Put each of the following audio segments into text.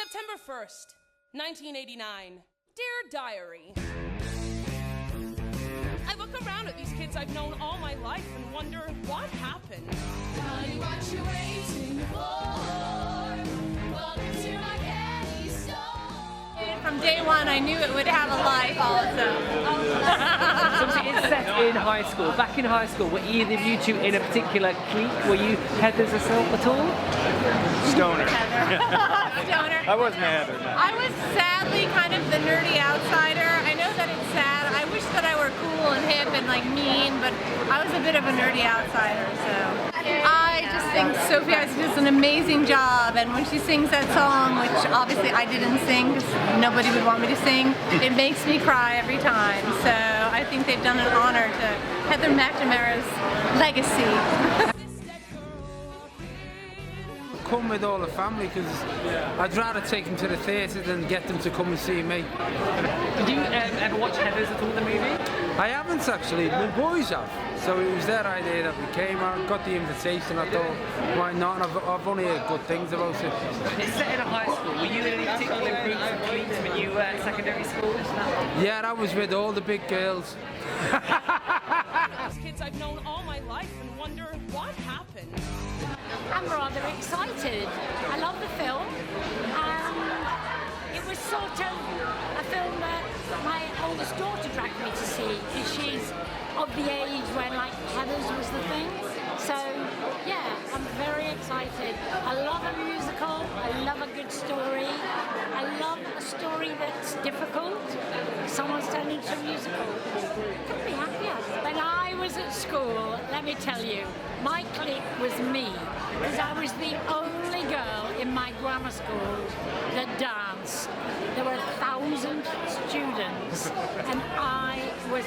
September 1st, 1989. Dear Diary. I look around at these kids I've known all my life and wonder what happened. Honey, what you waiting for? Welcome to my candy store. From day one, I knew it would have a life also. So it's set in high school. Back in high school, were either of you two in a particular clique? Were you Heathers yourself at all? Stoner. Stoner. I wasn't a Heather. No. I was sadly kind of the nerdy outsider. I know that it's sad. I wish that I were cool and hip and like mean, but I was a bit of a nerdy outsider, so. I just think Sophie does an amazing job, and when she sings that song, which obviously I didn't sing because nobody would want me to sing, it makes me cry every time. So I think they've done an honor to Heather McNamara's legacy. Come with all the family because I'd rather take them to the theatre than get them to come and see me. Did you ever watch Heathers at all, the movie? I haven't actually, my boys have. So it was their idea that we came, I got the invitation, I thought, why not? And I've only heard good things about it. It's set in a high school. Were you in any particular groups of cliques when you were at secondary school? Yeah, I was with all the big girls. These kids I've known all my life and wonder what happened. I'm rather excited. I love the film. It was sort of a film that my oldest daughter dragged me to see because she's of the age when like Heathers was the thing. So yeah, I'm very excited. I love a musical. I love a good story. I love a story that's difficult. Someone's turned into a musical. Couldn't be happier. When I was at school, let me tell you, my clique was me, because I was the only girl in my grammar school that danced. There were 1,000 students, and I was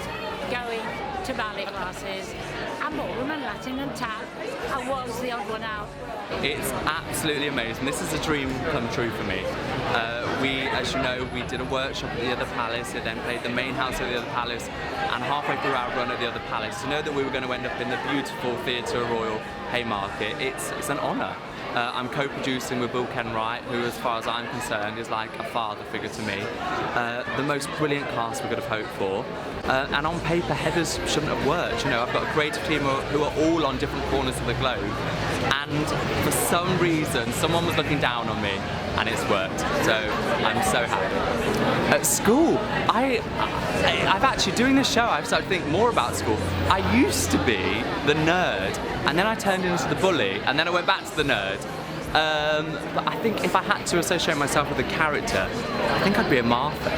going to ballet classes, and ballroom and Latin and tap. I was the odd one out. It's absolutely amazing. This is a dream come true for me. As you know, we did a workshop at the Other Palace, and then played the main house at the Other Palace, and halfway through our run at the Other Palace, to know that we were going to end up in the beautiful Theatre Royal Haymarket, it's an honour. I'm co-producing with Will Kenwright, who, as far as I'm concerned, is like a father figure to me. The most brilliant cast we could have hoped for. And on paper, Heathers shouldn't have worked. You know, I've got a creative team who are all on different corners of the globe. And for some reason, someone was looking down on me, and it's worked. So I'm so happy. At school, I've actually, doing this show, I've started to think more about school. I used to be the nerd, and then I turned into the bully, and then I went back to the nerd. But I think if I had to associate myself with a character, I think I'd be a Martha.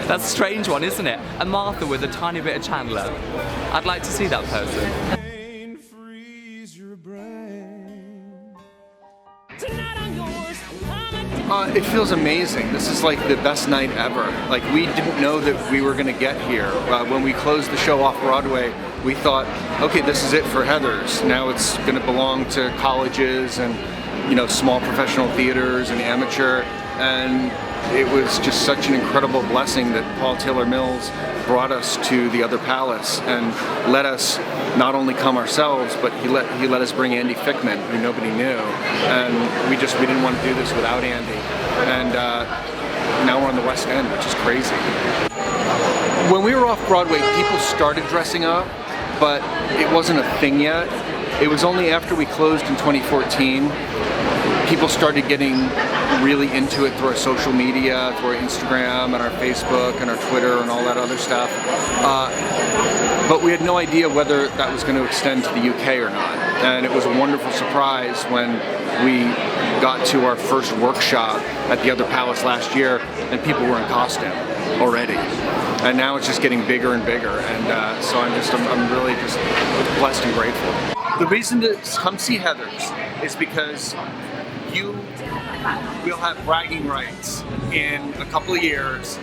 That's a strange one, isn't it? A Martha with a tiny bit of Chandler. I'd like to see that person. It feels amazing. This is like the best night ever. Like, we didn't know that we were going to get here. When we closed the show off Broadway, we thought, okay, this is it for Heathers. Now it's going to belong to colleges and, you know, small professional theaters and amateur. And it was just such an incredible blessing that Paul Taylor Mills brought us to the Other Palace and let us not only come ourselves, but he let us bring Andy Fickman, who nobody knew, and we didn't want to do this without Andy. And now we're on the West End, which is crazy. When we were off Broadway, people started dressing up, but it wasn't a thing yet. It was only after we closed in 2014, people started getting really into it through our social media, through our Instagram and our Facebook and our Twitter and all that other stuff. But we had no idea whether that was going to extend to the UK or not. And it was a wonderful surprise when we got to our first workshop at the Other Palace last year and people were in costume already. And now it's just getting bigger and bigger. And so I'm really just blessed and grateful. The reason to come see Heathers is because you will have bragging rights in a couple of years,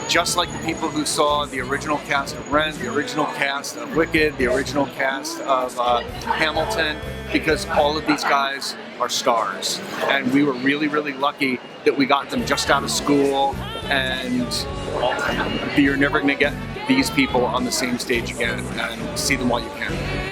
just like the people who saw the original cast of Rent, the original cast of Wicked, the original cast of Hamilton, because all of these guys are stars. And we were really, really lucky that we got them just out of school, and you're never going to get these people on the same stage again, and see them while you can.